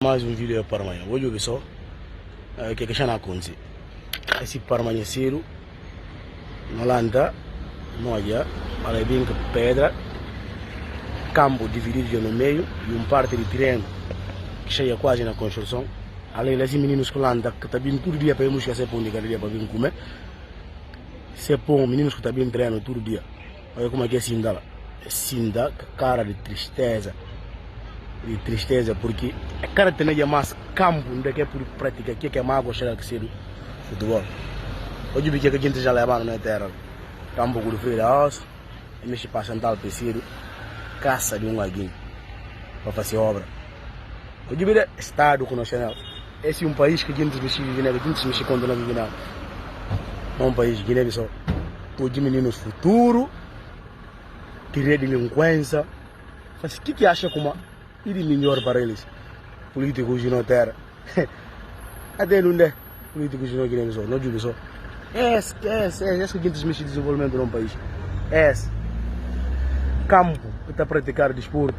Mais um vídeo para amanhã. Hoje eu vi só o que está acontecendo. Esse para amanhecer, não landa, não olha, olha bem que pedra, campo dividido no meio e parte de terreno que chega quase na construção. Além desses meninos que landa, que está vindo todo dia para ir buscar esse pão de cada dia para vir comer. Se pão, meninos que estão vindo treino todo dia. Olha como é que é Sinda. Sinda, cara de tristeza. De tristeza, porque a cara tem mais campo onde é por prática, que é mais água cheia que ser futebol. Hoje vi que a gente já leva na terra, campo de frio da osso, e mexe para Chantal Pecido, caça de alguém para fazer obra. Hoje vi Estado com o Nacional. Esse é um país que a gente mexe em Guiné, que a gente mexe quando não vive nada. É um país Guiné-Bissau. Hoje meninos futuro, querer delinquência. Mas o que acha como e melhor para eles? Políticos de não terra. Até não é políticos de não Guiné-Bissau, não digo só. Esse que a gente mexe em desenvolvimento de um país. Esse campo que está a praticar desporto.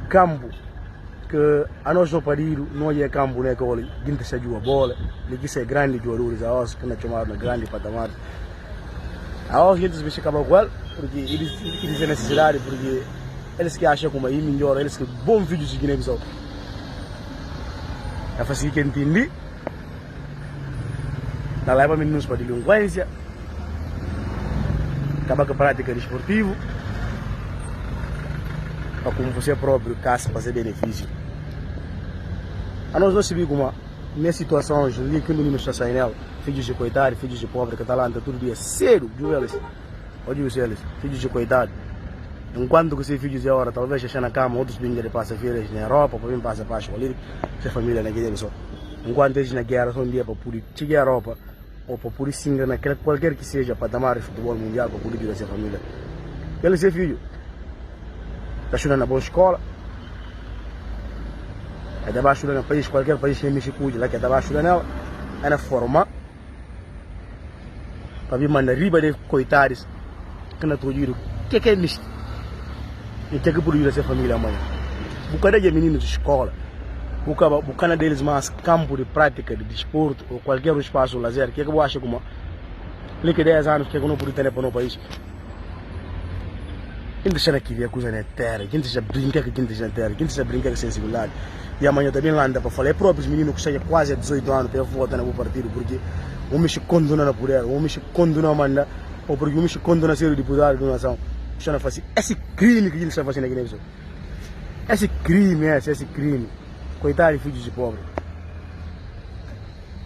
Campo que a nós não pariram, não é campo, né? Que a gente se joga a bola, que é grande jogadores, a nós que não chamamos de grande patamar. A gente se mexe com ele, porque eles têm necessidade, porque eles que acham como aí melhor, eles que bom vídeos de Guiné-Bissau. É assim que entendi. Na leva meninos para delinquência, acaba com a prática desportiva, para como você próprio caça para ser benefício. A nós não se viu como nessa situação hoje, que o menino está saindo nela, filhos de coitado, filhos de pobre, que está lá todo dia cedo, eles, hoje eles, filhos de coitado. Enquanto que os filhos de hora, talvez já na cama, outros vinham de passar-feiras na Europa, para vir passar para a escola, se a família na Guiné-Bissau. Enquanto eles na guerra são um dia para poder chegar à Europa, ou para poder se enganar, qualquer que seja, para tomar o futebol mundial, para poder ajudar a sua família. Ele ser filho, está estudando na boa escola, está abaixo no país, qualquer país que mexe com lá que está abaixo nela, ela forma, para vir mandar riba de coitados, que não estou dizendo, o que é misto? E que produzir essa família amanhã. Bucada de meninos de escola, bucada deles mais campo de prática de desporto ou qualquer espaço lazer, que eu acho como que 10 anos que eu não pude ter para no país. Quem deixa aqui ver a coisa na terra, quem deixa brincar com quem deixa na terra, quem deixa brincar com sensibilidade. E amanhã também lá anda para falar, é próprios meninos que chegam quase a 18 anos para votar no partido, porque o homem se condena na poder, o homem se condena a mandar, ou porque o homem se condena a ser deputado de uma nação. Esse crime que eles estão fazendo aqui na Guiné-Bissau. Esse crime. Coitado de filhos de pobre.